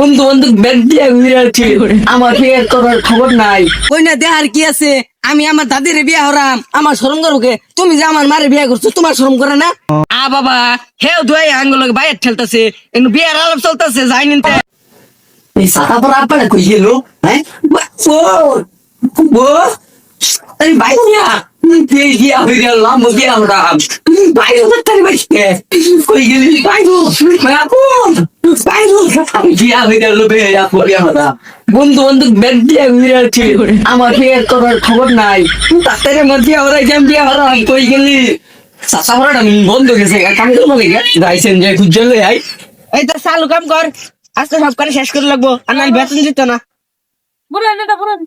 বন্ধু বন্ধু ব্যাগ দিয়ে ঘুরে আমার বিয়ে করার খবর নাই। ওই না দেহার কি আছে, আমি আমার দাদির বিয়া হরাম, আমার শরম করবো। তুমি যে আমার মারে বিয়া করছো, তোমার শরম করে না? আ বাবা হেও দুই আঙ্গুল বাইরে ঠেলতেছে, কিন্তু বিয়ের আলাপ চলতেছে, যাই নিতে। এই সাদা পরা আপনারা কই গেল? হ্যাঁ ও ও এই বাইয়া এই দিয়া হই গেল আম দিয়া হরাম বাইরে তারি বাইকে কই গেলি বাইরো মাপুন বাইরো দিয়া হই গেল বে আপরিয়া হরাম। বন্ধু বন্ধু ব্যাগ দিয়ে ঘুরে আমার বিয়ে করার খবর নাই। ডাক্তারের মধ্যে ওরা যেন বিয়ে হরাম কই গেলি। চাষা ভরাটা বন্ধ গেছে, কাম করবো গাইছেন যে খুঁজলে আই। এই তো চালু কাম কর, আজকে সব করে শেষ করে লাগবো, আর নাহলে বেতন দিত না। বুড়ান এটা বুড়ান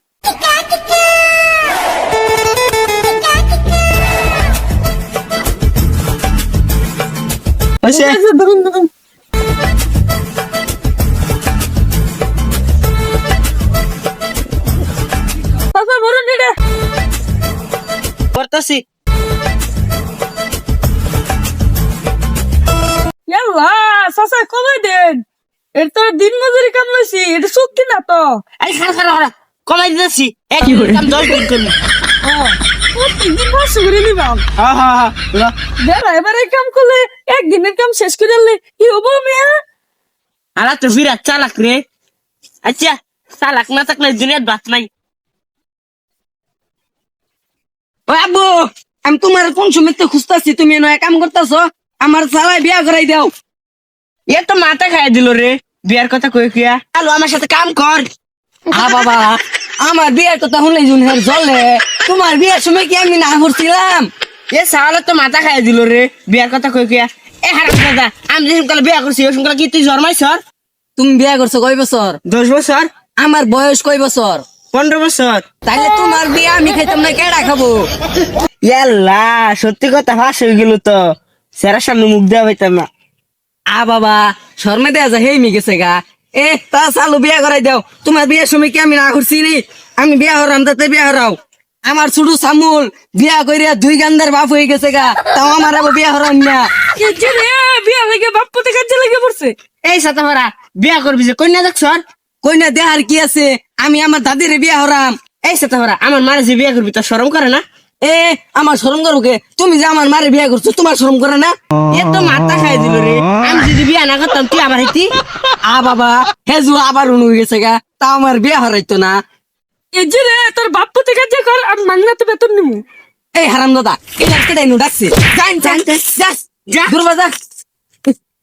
ধরুন ধরুন চাচা বুড়ান এটা করতেছি। ইয়াল্লা চাচা কমাই দেন, এর তো দিন মজুরি কাম বেশি, এটা চুক্তি না তো। এই খারাপ খারাপ কমাই দিতেছি, এক কাম 10 দিন করবো। প্রত্যেকদিন 500 করে নিবাম। হ্যাঁ হ্যাঁ হ্যাঁ যারা এবারে কাম করলে একদিনের কাম শেষ করে আনলে কি হবো মেয়া? আর তো বিরাট চালাক রে। আচ্ছা চালাক না থাকলে দুনিয়ার বাত নাই। ও আব্বু, আমি তোমার কোন সময় তো খুঁজতেছি, তুমি নয় কাম করতেছো, আমার শালায় বিয়া করাই দাও। এ তো মাথা খাই দিল রে, বিয়ার কথা কই কিয়া। আলো আমার সাথে কাম কর। আ বাবা, আমার বিয়ের কথা শুনলে জুনের জলে, তোমার বিয়ের সময় কি আমি না করছিলাম? এ শালা তো মাথা খাই দিল রে, বিয়ার কথা কই কিয়া। এ হারাম দাদা, আমি যে সকালে বিয়া করছি, ওই সকালে কি তুই জন্মাইছ? তুমি বিয়া করছো কয় বছর? 10 বছর। আমার বয়স কয় বছর? 15 বছর। তাহলে তোমার বিয়ে আমি খাইতাম না, কেডা খাবো? ইয়াল্লা, সত্যি কথা ফাঁস হয়ে গেল তো, সেরার সামনে মুখ দেওয়া হইতাম না। আ বাবা, শর্মে দেয়া যা হেই মি গেছে গা। এ তা চালু বিয়া করাই দাও, তোমার বিয়ের সময় কি আমি না করছি নি? আমি বিয়া হরাম, তাতে বিয়া হরাও। আমার ছোট সামুল বিয়া কইরা 2 গান্দার বাপ হয়ে গেছে গা, তাও আমার আবার বিয়া হরাম না। কি যে রে বিয়া লাগে বাপ পতে কাজে লাগে পড়ছে। এই সাতামারা বিয়া করবি যে কন্যা দেখছ? কন্যা দেহার কি আছে, আমি আমার দাদির বিয়া হরাম। এই সাতামারা আমার মারে যে বিয়া করবি, তোর শরম করে না? এ আমার শরম করবো কে? তুমি যে আমার মারে বিয়া করছো, তোমার শরম করে না? এ তো মাথা খাই দিল রে, আমি যদি বিয়া না করতাম তুই আমার হাইতি। আ বাবা, হেজু আবার উনু গেছে গা, তাও আমার বিয়া হরাইতো না। এই যে রে তোর বাপ পতে কাজে কর, আর মাংনাতে বেতন নিমু। এই হারাম দাদা, এই আজকে ডাইনু ডাকছে, জান জান যাস যা দুর্বা যা।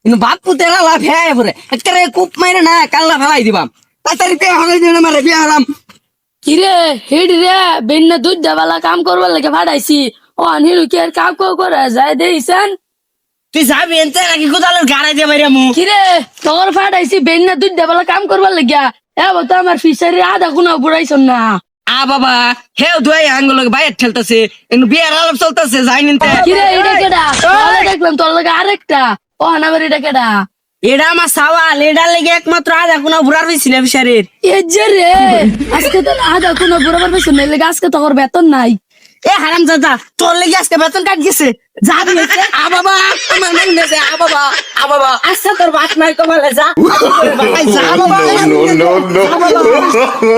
ইনু বাপ পুতেরা লাভ হ্যাঁ পরে একবারে কুপ মাইরে না কাল্লা ফেলাই দিবাম। তাড়াতাড়ি বিয়া হরাই দিন, মারে বিয়া হরাম। কিরে হিড রে বেন্না দুধ দেবালা কাম করবার লাগে ফাটাইছি, ও আনিরু কি আর কাম করে যায় দেইছেন? তুই যাবি এনতে নাকি কোদালের গাড়াই দিয়ে মাইরা মু? কিরে তোর ফাটাইছি বেন্না দুধ দেবালা কাম করবার লাগিয়া, এ তো আমার ফিশারি আধা গুণা বুড়াইছন না। আ বাবা হেও দুই আঙ্গুল বাইরে ঠেলতেছে, কিন্তু বিয়ের আলাপ চলতেছে, যাই নিতে। কিরে এটা কেডা? তাহলে দেখলাম তোর লাগে আরেকটা, ও আনাবার এটা কেডা? এটা আমার সাওয়াল, এটার লেগে একমাত্র আধা কোনো বুড়ার হয়েছিল ফিশারির। এ যে রে আজকে তো আধা গুণা বুড়াবার পেছন নাই লাগে, আজকে তোর বেতন নাই। এ হারাম দাদা, তোর লেগে আজকে বেতন কাট গেছে, যাবি এতে? আ বাবা আমার নাম নেছে, আ বাবা আ বাবা, আচ্ছা তোর বাত নাই কমালে যা। আ বাবা, no, no, no, no.